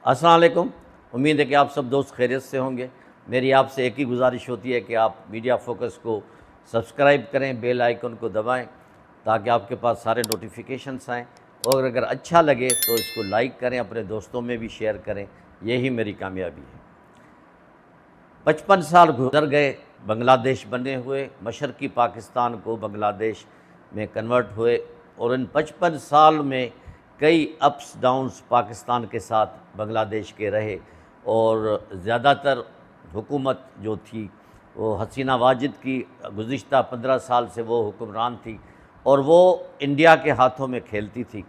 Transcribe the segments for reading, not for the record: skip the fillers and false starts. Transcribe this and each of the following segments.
السلام علیکم۔ امید ہے کہ آپ سب دوست خیریت سے ہوں گے۔ میری آپ سے ایک ہی گزارش ہوتی ہے کہ آپ میڈیا فوکس کو سبسکرائب کریں، بیل آئیکن کو دبائیں تاکہ آپ کے پاس سارے نوٹیفیکیشنز آئیں، اور اگر اچھا لگے تو اس کو لائک کریں، اپنے دوستوں میں بھی شیئر کریں۔ یہی میری کامیابی ہے۔ 55 سال گزر گئے بنگلہ دیش بنے ہوئے، مشرقی پاکستان کو بنگلہ دیش میں کنورٹ ہوئے، اور ان 55 سال میں کئی اپس ڈاؤنز پاکستان کے ساتھ بنگلہ دیش کے رہے، اور زیادہ تر حکومت جو تھی وہ حسینہ واجد کی گزشتہ 15 سال سے وہ حکمران تھی، اور وہ انڈیا کے ہاتھوں میں کھیلتی تھی۔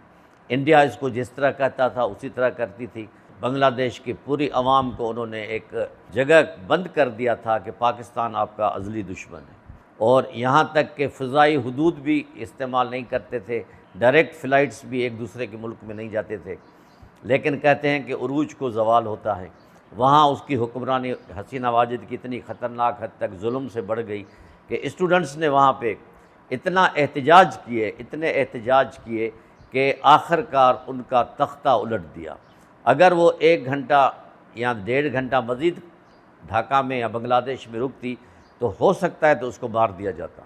انڈیا اس کو جس طرح کہتا تھا اسی طرح کرتی تھی۔ بنگلہ دیش کی پوری عوام کو انہوں نے ایک جگہ بند کر دیا تھا کہ پاکستان آپ کا ازلی دشمن ہے، اور یہاں تک کہ فضائی حدود بھی استعمال نہیں کرتے تھے، ڈائریکٹ فلائٹس بھی ایک دوسرے کے ملک میں نہیں جاتے تھے۔ لیکن کہتے ہیں کہ عروج کو زوال ہوتا ہے۔ وہاں اس کی حکمرانی حسینہ واجد کی اتنی خطرناک حد تک ظلم سے بڑھ گئی کہ اسٹوڈنٹس نے وہاں پہ اتنے احتجاج کیے کہ آخر کار ان کا تختہ الٹ دیا۔ اگر وہ 1 گھنٹہ یا 1.5 گھنٹہ مزید ڈھاکہ میں یا بنگلہ دیش میں رکتی تو ہو سکتا ہے تو اس کو مار دیا جاتا،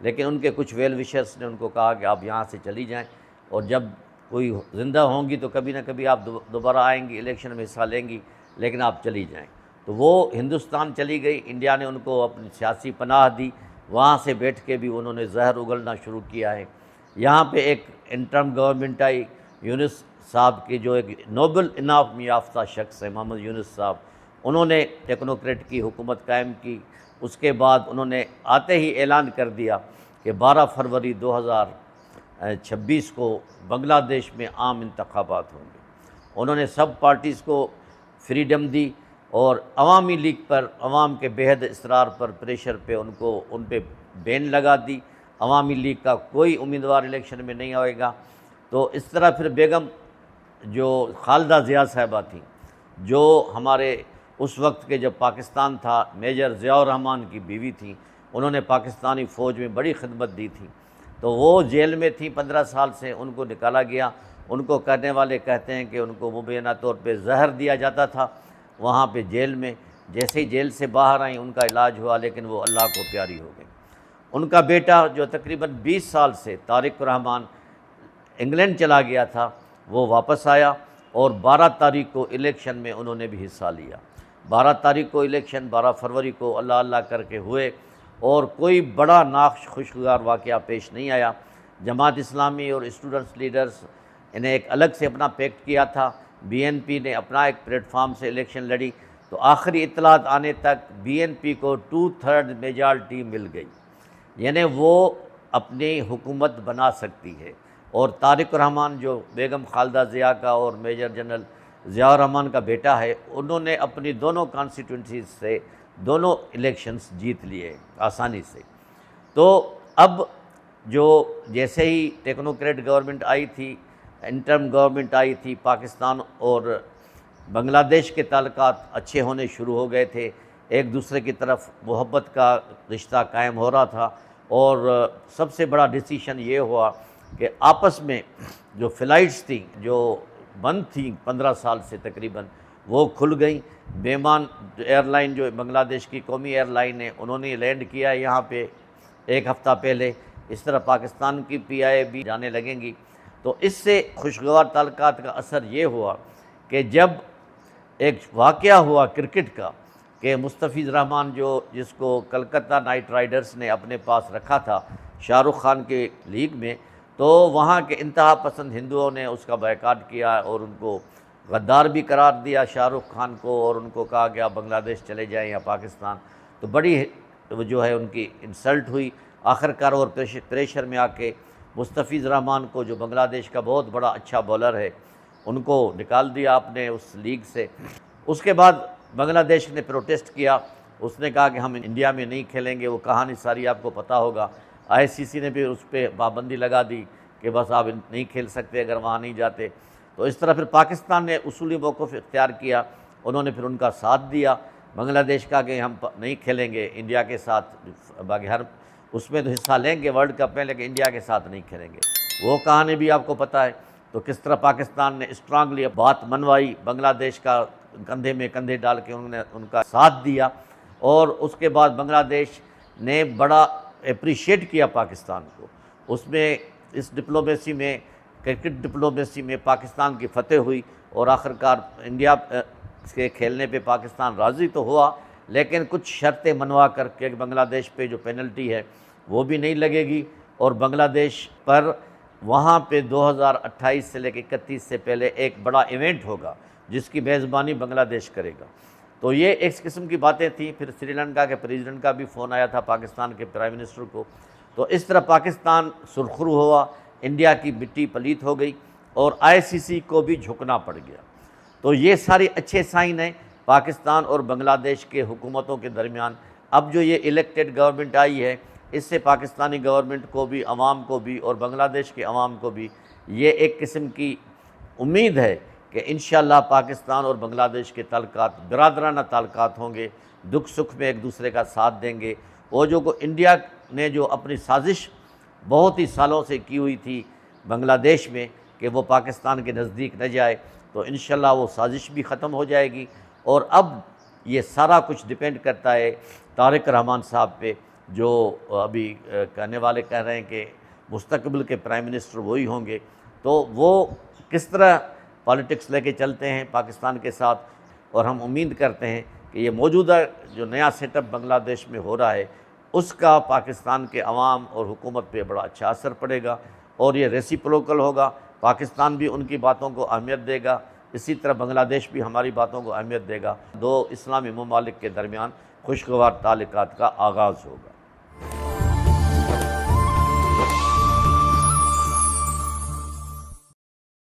لیکن ان کے کچھ ویل وشرز نے ان کو کہا کہ آپ یہاں سے چلی جائیں، اور جب کوئی زندہ ہوں گی تو کبھی نہ کبھی آپ دوبارہ آئیں گی، الیکشن میں حصہ لیں گی، لیکن آپ چلی جائیں۔ تو وہ ہندوستان چلی گئی۔ انڈیا نے ان کو اپنی سیاسی پناہ دی، وہاں سے بیٹھ کے بھی انہوں نے زہر اگلنا شروع کیا ہے۔ یہاں پہ ایک انٹرم گورنمنٹ آئی، یونس صاحب کی جو ایک نوبل انعام یافتہ شخص ہے، محمد یونس صاحب، انہوں نے ٹیکنوکریٹ کی حکومت قائم کی۔ اس کے بعد انہوں نے آتے ہی اعلان کر دیا کہ 12 فروری 2026 کو بنگلہ دیش میں عام انتخابات ہوں گے۔ انہوں نے سب پارٹیز کو فریڈم دی، اور عوامی لیگ پر، عوام کے بےحد اصرار پر، پریشر پہ ان پہ بین لگا دی۔ عوامی لیگ کا کوئی امیدوار الیکشن میں نہیں آئے گا۔ تو اس طرح پھر بیگم جو خالدہ ضیاء صاحبہ تھیں، جو ہمارے اس وقت کے جب پاکستان تھا میجر ضیاء الرحمن کی بیوی تھیں، انہوں نے پاکستانی فوج میں بڑی خدمت دی تھی، تو وہ جیل میں تھیں 15 سال سے۔ ان کو نکالا گیا۔ ان کو کرنے والے کہتے ہیں کہ ان کو مبینہ طور پہ زہر دیا جاتا تھا وہاں پہ جیل میں۔ جیسے ہی جیل سے باہر آئیں ان کا علاج ہوا، لیکن وہ اللہ کو پیاری ہو گئی۔ ان کا بیٹا جو تقریباً 20 سال سے طارق الرحمن انگلینڈ چلا گیا تھا، وہ واپس آیا، اور 12 تاریخ کو الیکشن میں انہوں نے بھی حصہ لیا۔ 12 تاریخ کو الیکشن 12 فروری کو اللہ اللہ کر کے ہوئے، اور کوئی بڑا خوشگوار واقعہ پیش نہیں آیا۔ جماعت اسلامی اور اسٹوڈنٹس لیڈرز انہیں ایک الگ سے اپنا پیکٹ کیا تھا، بی این پی نے اپنا ایک پلیٹ فارم سے الیکشن لڑی، تو آخری اطلاعات آنے تک بی این پی کو 2/3 میجارٹی مل گئی، یعنی وہ اپنی حکومت بنا سکتی ہے۔ اور طارق الرحمن جو بیگم خالدہ ضیاء کا اور میجر جنرل ضیاء الرحمن کا بیٹا ہے، انہوں نے اپنی دونوں کانسٹیٹوئنسیز سے دونوں الیکشنز جیت لیے آسانی سے۔ تو اب جو جیسے ہی ٹیکنوکریٹ گورنمنٹ آئی تھی، انٹرم گورنمنٹ آئی تھی، پاکستان اور بنگلہ دیش کے تعلقات اچھے ہونے شروع ہو گئے تھے، ایک دوسرے کی طرف محبت کا رشتہ قائم ہو رہا تھا، اور سب سے بڑا ڈیسیشن یہ ہوا کہ آپس میں جو فلائٹس تھیں جو بند تھیں 15 سال سے تقریباً، وہ کھل گئیں۔ بیمان ایئر لائن جو بنگلہ دیش کی قومی ایئر لائن ہے، انہوں نے لینڈ کیا یہاں پہ 1 ہفتہ پہلے۔ اس طرح پاکستان کی پی آئی بھی جانے لگیں گی۔ تو اس سے خوشگوار تعلقات کا اثر یہ ہوا کہ جب ایک واقعہ ہوا کرکٹ کا کہ مستفیض رحمان جس کو کلکتہ نائٹ رائڈرز نے اپنے پاس رکھا تھا شاہ رخ خان کے لیگ میں، تو وہاں کے انتہا پسند ہندوؤں نے اس کا بائیکاٹ کیا، اور ان کو غدار بھی قرار دیا شاہ رخ خان کو، اور ان کو کہا کہ آپ بنگلہ دیش چلے جائیں یا پاکستان۔ تو بڑی جو ہے ان کی انسلٹ ہوئی آخر کار، اور پریشر میں آ کے مستفیض رحمان کو، جو بنگلہ دیش کا بہت بڑا اچھا بولر ہے، ان کو نکال دیا آپ نے اس لیگ سے۔ اس کے بعد بنگلہ دیش نے پروٹیسٹ کیا، اس نے کہا کہ ہم انڈیا میں نہیں کھیلیں گے۔ وہ کہانی ساری آپ کو پتہ ہوگا۔ آئی سی سی نے بھی اس پہ پابندی لگا دی کہ بس آپ نہیں کھیل سکتے اگر وہاں نہیں جاتے۔ تو اس طرح پھر پاکستان نے اصولی موقف اختیار کیا، انہوں نے پھر ان کا ساتھ دیا۔ بنگلہ دیش کا کہ ہم نہیں کھیلیں گے انڈیا کے ساتھ، باقی ہر اس میں تو حصہ لیں گے ورلڈ کپ میں، لیکن انڈیا کے ساتھ نہیں کھیلیں گے۔ وہ کہانی بھی آپ کو پتہ ہے۔ تو کس طرح پاکستان نے اسٹرانگلی بات منوائی، بنگلہ دیش کا کندھے میں کندھے ڈال کے انہوں نے ان کا ساتھ دیا، اور اس کے بعد بنگلہ دیش نے بڑا اپریشیٹ کیا پاکستان کو۔ اس میں اس ڈپلومیسی میں، کرکٹ ڈپلومیسی میں پاکستان کی فتح ہوئی، اور آخرکار انڈیا کے کھیلنے پہ پاکستان راضی تو ہوا، لیکن کچھ شرطیں منوا کر کے بنگلہ دیش پہ جو پینلٹی ہے وہ بھی نہیں لگے گی، اور بنگلہ دیش پر وہاں پہ 2028 سے لے کے 31 سے پہلے ایک بڑا ایونٹ ہوگا جس کی میزبانی بنگلہ دیش کرے گا۔ تو یہ ایک قسم کی باتیں تھیں۔ پھر سری لنکا کے پریزیڈنٹ کا بھی فون آیا تھا پاکستان کے پرائم منسٹر کو۔ تو اس طرح پاکستان سرخرو ہوا، انڈیا کی مٹی پلیت ہو گئی، اور ICC کو بھی جھکنا پڑ گیا۔ تو یہ سارے اچھے سائن ہیں پاکستان اور بنگلہ دیش کے حکومتوں کے درمیان۔ اب جو یہ الیکٹڈ گورنمنٹ آئی ہے، اس سے پاکستانی گورنمنٹ کو بھی، عوام کو بھی، اور بنگلہ دیش کے عوام کو بھی یہ ایک قسم کی امید ہے کہ انشاءاللہ پاکستان اور بنگلہ دیش کے تعلقات برادرانہ تعلقات ہوں گے، دکھ سکھ میں ایک دوسرے کا ساتھ دیں گے، اور جو انڈیا نے جو اپنی سازش بہت ہی سالوں سے کی ہوئی تھی بنگلہ دیش میں کہ وہ پاکستان کے نزدیک نہ جائے، تو انشاءاللہ وہ سازش بھی ختم ہو جائے گی۔ اور اب یہ سارا کچھ ڈیپینڈ کرتا ہے طارق رحمان صاحب پہ، جو ابھی کہنے والے کہہ رہے ہیں کہ مستقبل کے پرائم منسٹر وہی ہوں گے، تو وہ کس طرح پالیٹکس لے کے چلتے ہیں پاکستان کے ساتھ۔ اور ہم امید کرتے ہیں کہ یہ موجودہ جو نیا سیٹ اپ بنگلہ دیش میں ہو رہا ہے، اس کا پاکستان کے عوام اور حکومت پہ بڑا اچھا اثر پڑے گا، اور یہ ریسیپروکل ہوگا۔ پاکستان بھی ان کی باتوں کو اہمیت دے گا، اسی طرح بنگلہ دیش بھی ہماری باتوں کو اہمیت دے گا۔ دو اسلامی ممالک کے درمیان خوشگوار تعلقات کا آغاز ہوگا۔